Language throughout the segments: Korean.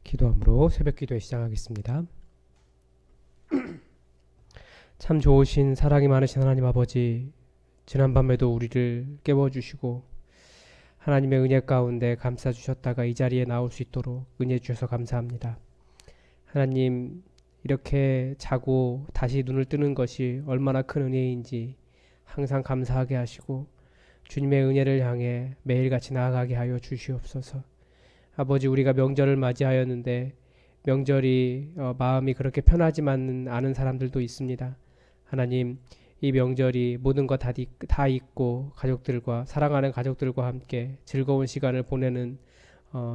기도함으로 새벽 기도에 시작하겠습니다. 참 좋으신 사랑이 많으신 하나님 아버지, 지난밤에도 우리를 깨워주시고 하나님의 은혜 가운데 감싸주셨다가 이 자리에 나올 수 있도록 은혜 주셔서 감사합니다. 하나님, 이렇게 자고 다시 눈을 뜨는 것이 얼마나 큰 은혜인지 항상 감사하게 하시고 주님의 은혜를 향해 매일같이 나아가게 하여 주시옵소서. 아버지, 우리가 명절을 맞이하였는데 명절이 마음이 그렇게 편하지만은 않은 사람들도 있습니다. 하나님, 이 명절이 모든 것 다 잊고 가족들과 사랑하는 가족들과 함께 즐거운 시간을 보내는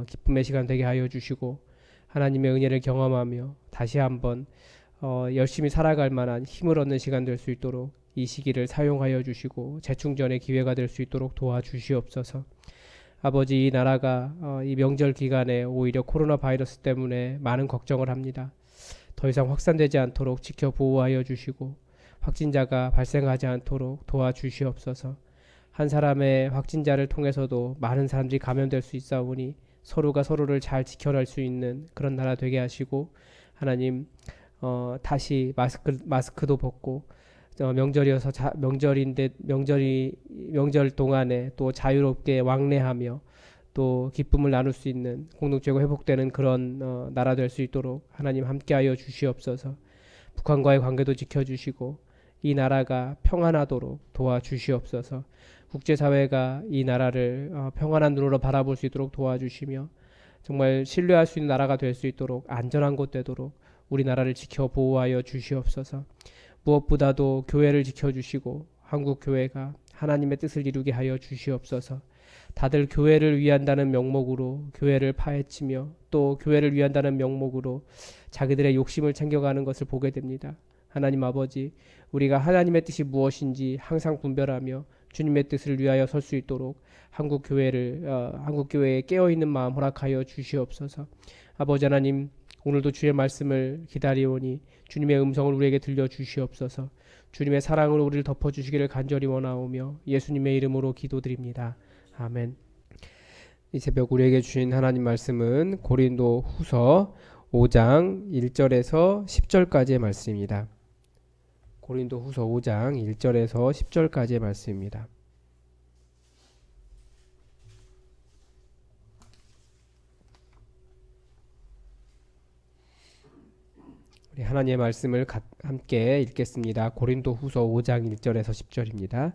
기쁨의 시간 되게 하여 주시고 하나님의 은혜를 경험하며 다시 한번 열심히 살아갈 만한 힘을 얻는 시간 될 수 있도록 이 시기를 사용하여 주시고 재충전의 기회가 될 수 있도록 도와주시옵소서. 아버지, 이 나라가 이 명절 기간에 오히려 코로나 바이러스 때문에 많은 걱정을 합니다. 더 이상 확산되지 않도록 지켜 보호하여 주시고 확진자가 발생하지 않도록 도와주시옵소서. 한 사람의 확진자를 통해서도 많은 사람들이 감염될 수 있사오니 서로가 서로를 잘 지켜낼 수 있는 그런 나라 되게 하시고 하나님, 다시 마스크도 벗고 명절이어서 명절인데 명절 동안에 또 자유롭게 왕래하며 또 기쁨을 나눌 수 있는 공동체가 회복되는 그런 나라 될 수 있도록 하나님 함께하여 주시옵소서. 북한과의 관계도 지켜주시고 이 나라가 평안하도록 도와주시옵소서. 국제사회가 이 나라를 평안한 눈으로 바라볼 수 있도록 도와주시며 정말 신뢰할 수 있는 나라가 될 수 있도록 안전한 곳 되도록 우리나라를 지켜 보호하여 주시옵소서. 무엇보다도 교회를 지켜주시고 한국 교회가 하나님의 뜻을 이루게 하여 주시옵소서. 다들 교회를 위한다는 명목으로 교회를 파헤치며 또 교회를 위한다는 명목으로 자기들의 욕심을 챙겨가는 것을 보게 됩니다. 하나님 아버지, 우리가 하나님의 뜻이 무엇인지 항상 분별하며 주님의 뜻을 위하여 설 수 있도록 한국 교회에 깨어 있는 마음 허락하여 주시옵소서. 아버지 하나님, 오늘도 주의 말씀을 기다리오니 주님의 음성을 우리에게 들려 주시옵소서. 주님의 사랑으로 우리를 덮어 주시기를 간절히 원하오며 예수님의 이름으로 기도드립니다. 아멘. 이 새벽 우리에게 주신 하나님 말씀은 고린도 후서 5장 1절에서 10절까지의 말씀입니다. 고린도 후서 5장 1절에서 10절까지의 말씀입니다. 우리 하나님의 말씀을 함께 읽겠습니다. 고린도 후서 5장 1절에서 10절입니다.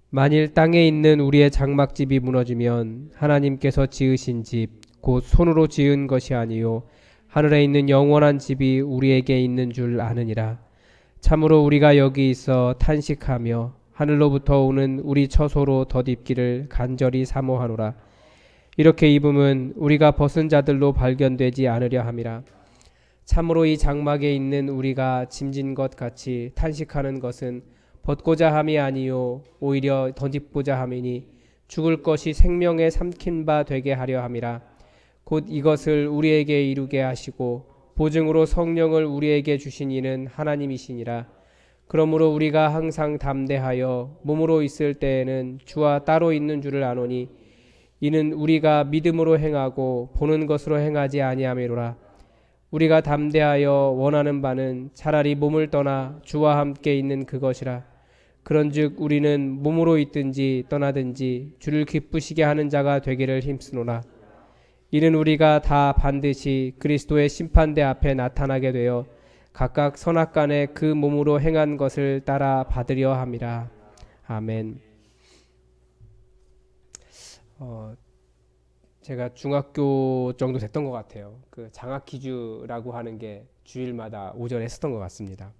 만일 땅에 있는 우리의 장막집이 무너지면 하나님께서 지으신 집, 곧 손으로 지은 것이 아니요 하늘에 있는 영원한 집이 우리에게 있는 줄 아느니라. 참으로 우리가 여기 있어 탄식하며 하늘로부터 오는 우리 처소로 덧입기를 간절히 사모하노라. 이렇게 입음은 우리가 벗은 자들로 발견되지 않으려 함이라. 참으로 이 장막에 있는 우리가 짐진 것 같이 탄식하는 것은 벗고자 함이 아니요 오히려 덧입고자 함이니 죽을 것이 생명에 삼킨 바 되게 하려 함이라. 곧 이것을 우리에게 이루게 하시고 보증으로 성령을 우리에게 주신 이는 하나님이시니라. 그러므로 우리가 항상 담대하여 몸으로 있을 때에는 주와 따로 있는 줄을 아노니 이는 우리가 믿음으로 행하고 보는 것으로 행하지 아니함이로라. 우리가 담대하여 원하는 바는 차라리 몸을 떠나 주와 함께 있는 그것이라. 그런즉 우리는 몸으로 있든지 떠나든지 주를 기쁘시게 하는 자가 되기를 힘쓰노라. 이는 우리가 다 반드시 그리스도의 심판대 앞에 나타나게 되어 각각 선악간에 그 몸으로 행한 것을 따라 받으려 함이라. 아멘. 제가 중학교 정도 됐던 것 같아요. 그 장학 퀴즈라고 하는 게 주일마다 오전에 했었던 것 같습니다.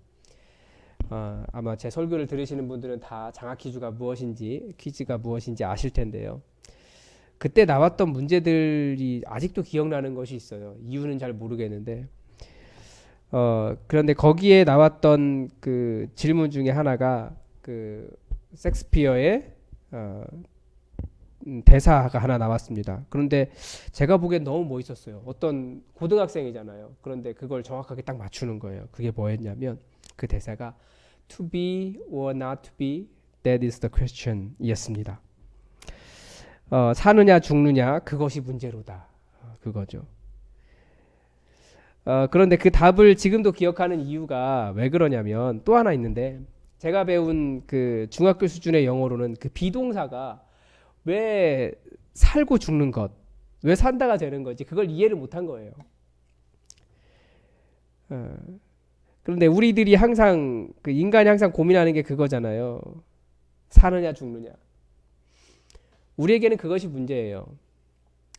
아마 제 설교를 들으시는 분들은 다 장학 퀴즈가 무엇인지 아실 텐데요. 그때 나왔던 문제들이 아직도 기억나는 것이 있어요. 이유는 잘 모르겠는데 그런데 거기에 나왔던 그 질문 중에 하나가 그 셰익스피어의 대사가 하나 나왔습니다. 그런데 제가 보기엔 너무 멋있었어요. 어떤 고등학생이잖아요. 그런데 그걸 정확하게 딱 맞추는 거예요. 그게 뭐였냐면 그 대사가 To be or not to be, that is the question 이었습니다. 사느냐 죽느냐 그것이 문제로다. 그거죠. 그런데 그 답을 지금도 기억하는 이유가 왜 그러냐면 또 하나 있는데, 제가 배운 그 중학교 수준의 영어로는 그 비동사가 왜 살고 죽는 것, 왜 산다가 되는 거지, 그걸 이해를 못한 거예요. 어, 그런데 우리들이 항상 그 인간이 항상 고민하는 게 그거잖아요. 사느냐 죽느냐. 우리에게는 그것이 문제예요.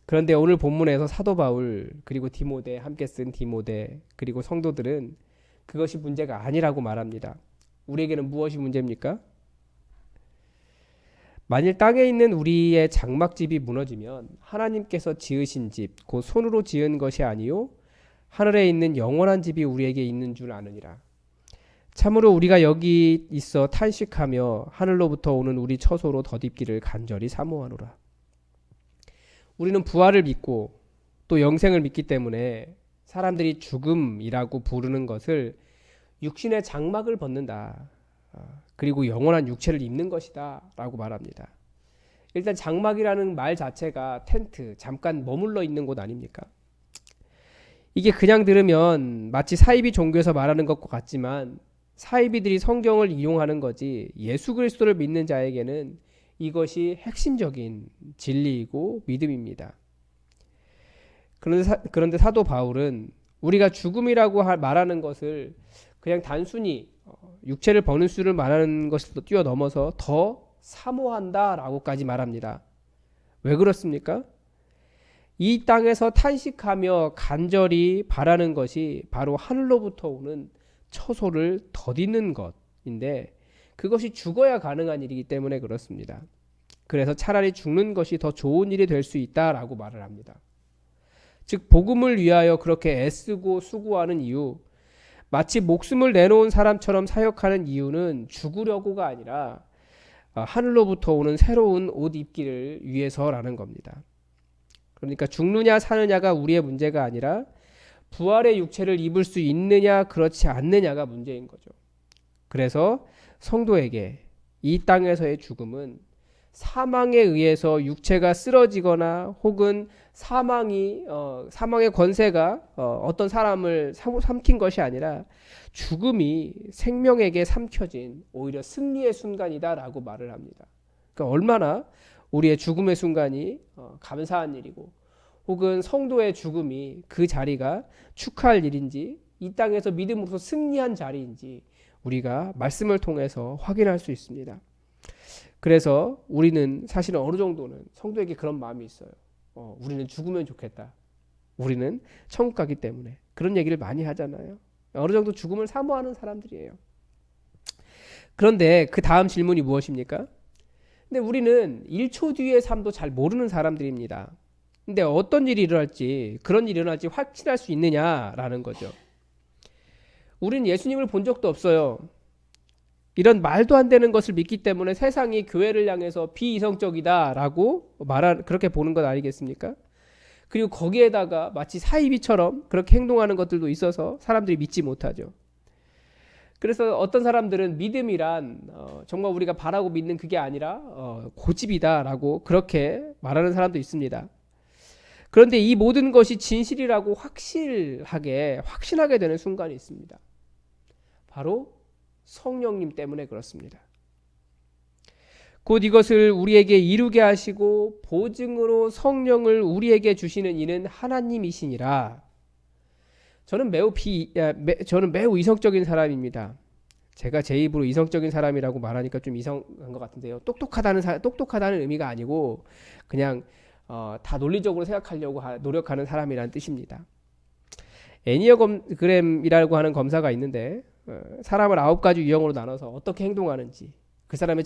그런데 오늘 본문에서 사도 바울 그리고 디모데, 함께 쓴 디모데 그리고 성도들은 그것이 문제가 아니라고 말합니다. 우리에게는 무엇이 문제입니까? 만일 땅에 있는 우리의 장막집이 무너지면 하나님께서 지으신 집, 곧 손으로 지은 것이 아니요 하늘에 있는 영원한 집이 우리에게 있는 줄 아느니라. 참으로 우리가 여기 있어 탄식하며 하늘로부터 오는 우리 처소로 덧입기를 간절히 사모하노라. 우리는 부활을 믿고 또 영생을 믿기 때문에 사람들이 죽음이라고 부르는 것을 육신의 장막을 벗는다. 그리고 영원한 육체를 입는 것이다 라고 말합니다. 일단 장막이라는 말 자체가 텐트, 잠깐 머물러 있는 곳 아닙니까? 이게 그냥 들으면 마치 사이비 종교에서 말하는 것과 같지만 사이비들이 성경을 이용하는 거지, 예수 그리스도를 믿는 자에게는 이것이 핵심적인 진리이고 믿음입니다. 그런데 사도 바울은 우리가 죽음이라고 말하는 것을 그냥 단순히 육체를 버는 수를 말하는 것을 뛰어넘어서 더 사모한다라고까지 말합니다. 왜 그렇습니까? 이 땅에서 탄식하며 간절히 바라는 것이 바로 하늘로부터 오는 처소를 덧입는 것인데, 그것이 죽어야 가능한 일이기 때문에 그렇습니다. 그래서 차라리 죽는 것이 더 좋은 일이 될 수 있다라고 말을 합니다. 즉 복음을 위하여 그렇게 애쓰고 수고하는 이유, 마치 목숨을 내놓은 사람처럼 사역하는 이유는 죽으려고가 아니라 하늘로부터 오는 새로운 옷 입기를 위해서라는 겁니다. 그러니까 죽느냐 사느냐가 우리의 문제가 아니라 부활의 육체를 입을 수 있느냐 그렇지 않느냐가 문제인 거죠. 그래서 성도에게 이 땅에서의 죽음은 사망에 의해서 육체가 쓰러지거나 혹은 사망의 권세가 어떤 사람을 삼킨 것이 아니라 죽음이 생명에게 삼켜진 오히려 승리의 순간이다라고 말을 합니다. 그러니까 얼마나 우리의 죽음의 순간이 감사한 일이고, 혹은 성도의 죽음이 그 자리가 축하할 일인지, 이 땅에서 믿음으로서 승리한 자리인지 우리가 말씀을 통해서 확인할 수 있습니다. 그래서 우리는 사실은 어느 정도는 성도에게 그런 마음이 있어요. 우리는 죽으면 좋겠다. 우리는 천국 가기 때문에. 그런 얘기를 많이 하잖아요. 어느 정도 죽음을 사모하는 사람들이에요. 그런데 그 다음 질문이 무엇입니까? 근데 우리는 1초 뒤의 삶도 잘 모르는 사람들입니다. 근데 어떤 일이 일어날지, 그런 일이 일어날지 확신할 수 있느냐라는 거죠. 우리는 예수님을 본 적도 없어요. 이런 말도 안 되는 것을 믿기 때문에 세상이 교회를 향해서 비이성적이다라고 그렇게 보는 것 아니겠습니까? 그리고 거기에다가 마치 사이비처럼 그렇게 행동하는 것들도 있어서 사람들이 믿지 못하죠. 그래서 어떤 사람들은 믿음이란 정말 우리가 바라고 믿는 그게 아니라 고집이다라고 그렇게 말하는 사람도 있습니다. 그런데 이 모든 것이 진실이라고 확신하게 되는 순간이 있습니다. 바로 성령님 때문에 그렇습니다. 곧 이것을 우리에게 이루게 하시고 보증으로 성령을 우리에게 주시는 이는 하나님이시니라. 저는 매우 이성적인 사람입니다. 제가 제 입으로 이성적인 사람이라고 말하니까 좀 이상한 것 같은데요. 똑똑하다는 의미가 아니고 그냥 다 논리적으로 생각하려고 노력하는 사람이라는 뜻입니다. 애니어그램이라고 하는 검사가 있는데 사람을 9가지 유형으로 나눠서 어떻게 행동하는지, 그 사람의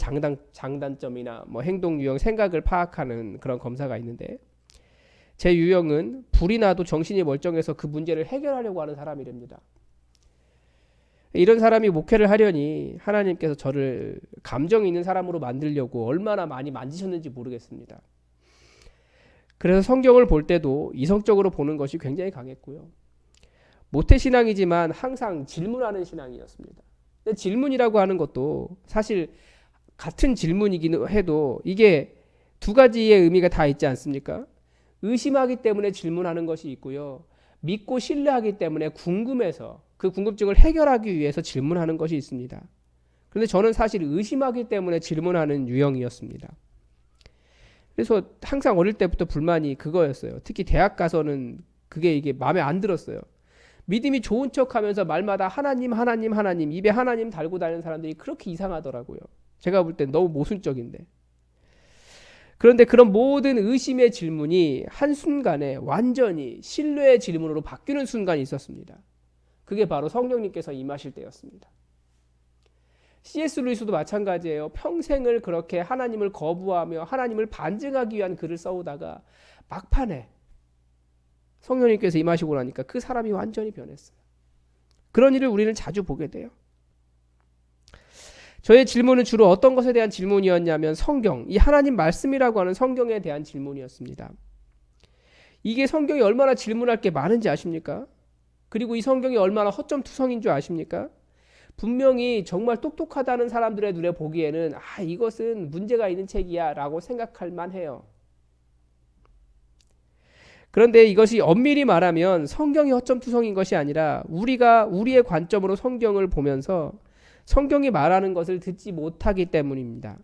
장단점이나 행동 유형, 생각을 파악하는 그런 검사가 있는데, 제 유형은 불이 나도 정신이 멀쩡해서 그 문제를 해결하려고 하는 사람이랍니다. 이런 사람이 목회를 하려니 하나님께서 저를 감정 있는 사람으로 만들려고 얼마나 많이 만지셨는지 모르겠습니다. 그래서 성경을 볼 때도 이성적으로 보는 것이 굉장히 강했고요. 모태신앙이지만 항상 질문하는 신앙이었습니다. 근데 질문이라고 하는 것도 사실 같은 질문이긴 해도 이게 두 가지의 의미가 다 있지 않습니까? 의심하기 때문에 질문하는 것이 있고요. 믿고 신뢰하기 때문에 궁금해서 그 궁금증을 해결하기 위해서 질문하는 것이 있습니다. 그런데 저는 사실 의심하기 때문에 질문하는 유형이었습니다. 그래서 항상 어릴 때부터 불만이 그거였어요. 특히 대학 가서는 이게 마음에 안 들었어요. 믿음이 좋은 척하면서 말마다 하나님 하나님 하나님 입에 하나님 달고 다니는 사람들이 그렇게 이상하더라고요. 제가 볼 땐 너무 모순적인데. 그런데 그런 모든 의심의 질문이 한순간에 완전히 신뢰의 질문으로 바뀌는 순간이 있었습니다. 그게 바로 성령님께서 임하실 때였습니다. C.S. 루이스도 마찬가지예요. 평생을 그렇게 하나님을 거부하며 하나님을 반증하기 위한 글을 써오다가 막판에 성령님께서 임하시고 나니까 그 사람이 완전히 변했어요. 그런 일을 우리는 자주 보게 돼요. 저의 질문은 주로 어떤 것에 대한 질문이었냐면 성경, 이 하나님 말씀이라고 하는 성경에 대한 질문이었습니다. 이게 성경이 얼마나 질문할 게 많은지 아십니까? 그리고 이 성경이 얼마나 허점투성인 줄 아십니까? 분명히 정말 똑똑하다는 사람들의 눈에 보기에는 이것은 문제가 있는 책이야 라고 생각할 만해요. 그런데 이것이 엄밀히 말하면 성경이 허점투성인 것이 아니라 우리가 우리의 관점으로 성경을 보면서 성경이 말하는 것을 듣지 못하기 때문입니다.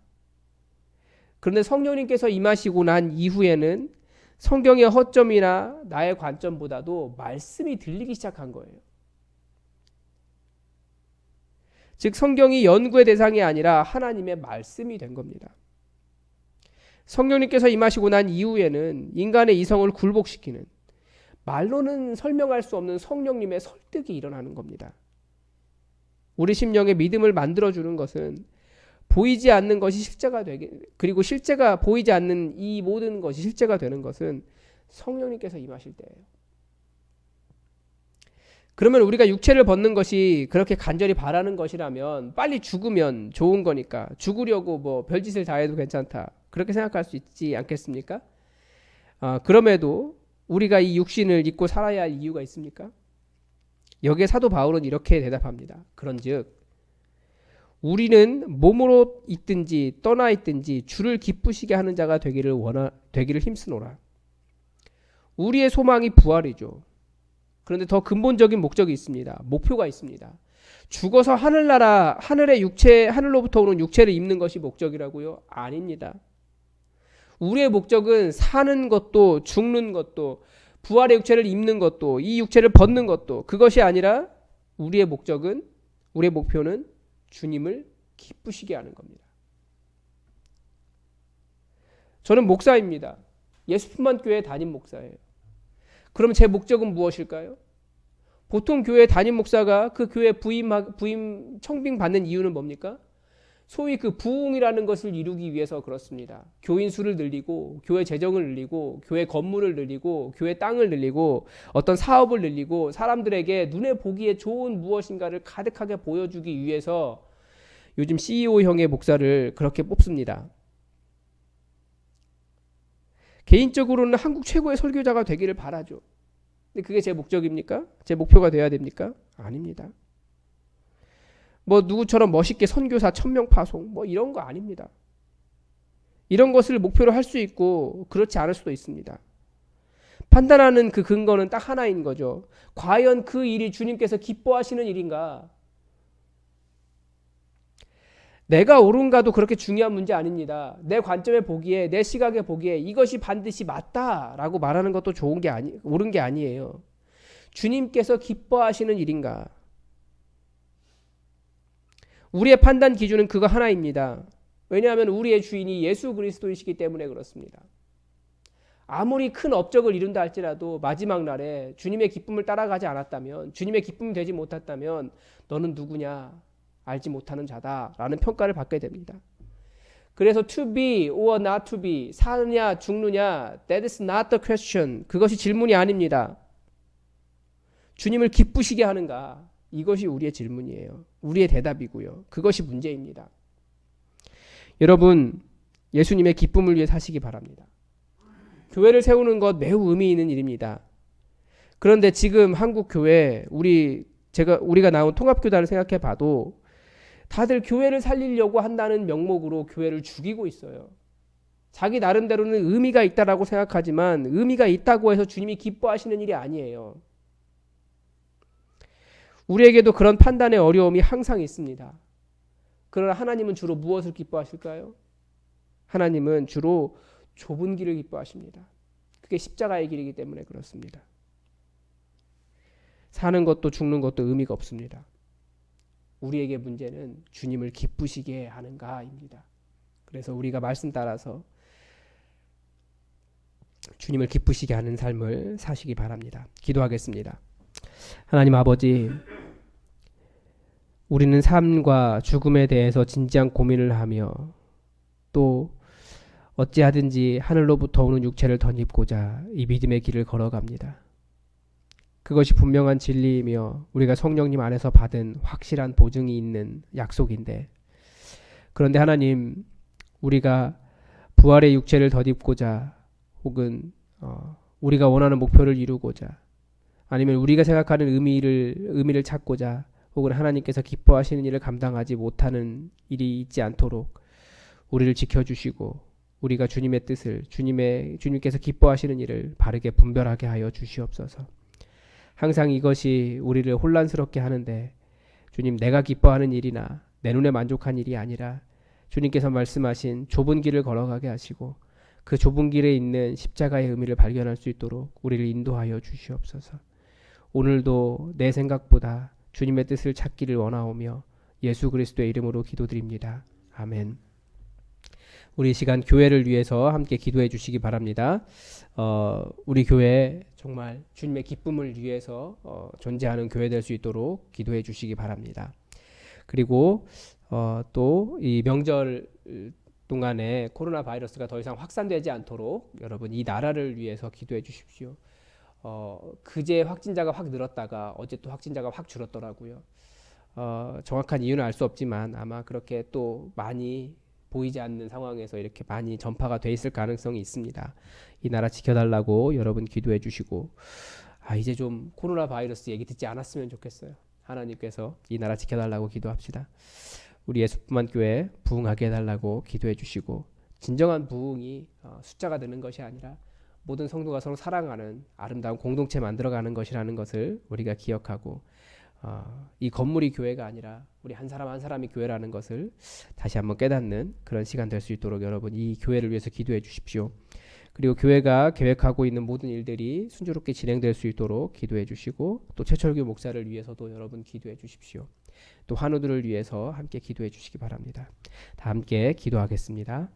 그런데 성령님께서 임하시고 난 이후에는 성경의 허점이나 나의 관점보다도 말씀이 들리기 시작한 거예요. 즉 성경이 연구의 대상이 아니라 하나님의 말씀이 된 겁니다. 성령님께서 임하시고 난 이후에는 인간의 이성을 굴복시키는, 말로는 설명할 수 없는 성령님의 설득이 일어나는 겁니다. 우리 심령의 믿음을 만들어주는 것은 보이지 않는 것이 실제가 되게, 그리고 실제가 보이지 않는 이 모든 것이 실제가 되는 것은 성령님께서 임하실 때예요. 그러면 우리가 육체를 벗는 것이 그렇게 간절히 바라는 것이라면 빨리 죽으면 좋은 거니까 죽으려고 뭐 별짓을 다 해도 괜찮다, 그렇게 생각할 수 있지 않겠습니까? 그럼에도 우리가 이 육신을 입고 살아야 할 이유가 있습니까? 여기에 사도 바울은 이렇게 대답합니다. 그런즉 우리는 몸으로 있든지 떠나 있든지 주를 기쁘시게 하는 자가 되기를 힘쓰노라. 우리의 소망이 부활이죠. 그런데 더 근본적인 목적이 있습니다. 목표가 있습니다. 죽어서 하늘로부터 오는 육체를 입는 것이 목적이라고요? 아닙니다. 우리의 목적은 사는 것도 죽는 것도 부활의 육체를 입는 것도 이 육체를 벗는 것도 그것이 아니라 우리의 목표는 주님을 기쁘시게 하는 겁니다. 저는 목사입니다. 예수품만 교회 담임 목사예요. 그럼 제 목적은 무엇일까요? 보통 교회 담임 목사가 그 교회 부임 청빙 받는 이유는 뭡니까? 소위 그 부흥이라는 것을 이루기 위해서 그렇습니다. 교인 수를 늘리고 교회 재정을 늘리고 교회 건물을 늘리고 교회 땅을 늘리고 어떤 사업을 늘리고 사람들에게 눈에 보기에 좋은 무엇인가를 가득하게 보여주기 위해서 요즘 CEO형의 목사를 그렇게 뽑습니다. 개인적으로는 한국 최고의 설교자가 되기를 바라죠. 근데 그게 제 목적입니까? 제 목표가 돼야 됩니까? 아닙니다. 뭐 누구처럼 멋있게 선교사 1000명 파송 뭐 이런 거 아닙니다. 이런 것을 목표로 할 수 있고 그렇지 않을 수도 있습니다. 판단하는 그 근거는 딱 하나인 거죠. 과연 그 일이 주님께서 기뻐하시는 일인가? 내가 옳은가도 그렇게 중요한 문제 아닙니다. 내 관점에 보기에, 내 시각에 보기에 이것이 반드시 맞다라고 말하는 것도 옳은 게 아니에요. 주님께서 기뻐하시는 일인가? 우리의 판단 기준은 그거 하나입니다. 왜냐하면 우리의 주인이 예수 그리스도이시기 때문에 그렇습니다. 아무리 큰 업적을 이룬다 할지라도 마지막 날에 주님의 기쁨을 따라가지 않았다면, 주님의 기쁨이 되지 못했다면 너는 누구냐? 알지 못하는 자다라는 평가를 받게 됩니다. 그래서 to be or not to be, 사느냐 죽느냐, that is not the question. 그것이 질문이 아닙니다. 주님을 기쁘시게 하는가? 이것이 우리의 질문이에요. 우리의 대답이고요. 그것이 문제입니다. 여러분, 예수님의 기쁨을 위해 사시기 바랍니다. 교회를 세우는 것 매우 의미 있는 일입니다. 그런데 지금 한국 교회, 우리가 나온 통합교단을 생각해 봐도 다들 교회를 살리려고 한다는 명목으로 교회를 죽이고 있어요. 자기 나름대로는 의미가 있다라고 생각하지만 의미가 있다고 해서 주님이 기뻐하시는 일이 아니에요. 우리에게도 그런 판단의 어려움이 항상 있습니다. 그러나 하나님은 주로 무엇을 기뻐하실까요? 하나님은 주로 좁은 길을 기뻐하십니다. 그게 십자가의 길이기 때문에 그렇습니다. 사는 것도 죽는 것도 의미가 없습니다. 우리에게 문제는 주님을 기쁘시게 하는가입니다. 그래서 우리가 말씀 따라서 주님을 기쁘시게 하는 삶을 사시기 바랍니다. 기도하겠습니다. 하나님 아버지, 우리는 삶과 죽음에 대해서 진지한 고민을 하며 또 어찌하든지 하늘로부터 오는 육체를 덧입고자 이 믿음의 길을 걸어갑니다. 그것이 분명한 진리이며 우리가 성령님 안에서 받은 확실한 보증이 있는 약속인데, 그런데 하나님, 우리가 부활의 육체를 덧입고자 혹은 우리가 원하는 목표를 이루고자 아니면 우리가 생각하는 의미를 찾고자 혹은 하나님께서 기뻐하시는 일을 감당하지 못하는 일이 있지 않도록 우리를 지켜주시고 우리가 주님의 뜻을 주님께서 기뻐하시는 일을 바르게 분별하게 하여 주시옵소서. 항상 이것이 우리를 혼란스럽게 하는데 주님, 내가 기뻐하는 일이나 내 눈에 만족한 일이 아니라 주님께서 말씀하신 좁은 길을 걸어가게 하시고 그 좁은 길에 있는 십자가의 의미를 발견할 수 있도록 우리를 인도하여 주시옵소서. 오늘도 내 생각보다 주님의 뜻을 찾기를 원하오며 예수 그리스도의 이름으로 기도드립니다. 아멘. 우리 시간 교회를 위해서 함께 기도해 주시기 바랍니다. 우리 교회 정말 주님의 기쁨을 위해서 존재하는 교회 될 수 있도록 기도해 주시기 바랍니다. 그리고 또 이 명절 동안에 코로나 바이러스가 더 이상 확산되지 않도록 여러분 이 나라를 위해서 기도해 주십시오. 그제 확진자가 확 늘었다가 어제 또 확진자가 확 줄었더라고요. 정확한 이유는 알 수 없지만 아마 그렇게 또 많이 보이지 않는 상황에서 이렇게 많이 전파가 돼 있을 가능성이 있습니다. 이 나라 지켜달라고 여러분 기도해 주시고, 이제 좀 코로나 바이러스 얘기 듣지 않았으면 좋겠어요. 하나님께서 이 나라 지켜달라고 기도합시다. 우리 예수뿐만 교회 부흥하게 해달라고 기도해 주시고, 진정한 부흥이 숫자가 드는 것이 아니라 모든 성도가 서로 사랑하는 아름다운 공동체 만들어가는 것이라는 것을 우리가 기억하고, 이 건물이 교회가 아니라 우리 한 사람 한 사람이 교회라는 것을 다시 한번 깨닫는 그런 시간 될 수 있도록 여러분 이 교회를 위해서 기도해 주십시오. 그리고 교회가 계획하고 있는 모든 일들이 순조롭게 진행될 수 있도록 기도해 주시고, 또 최철규 목사를 위해서도 여러분 기도해 주십시오. 또 환우들을 위해서 함께 기도해 주시기 바랍니다. 다 함께 기도하겠습니다.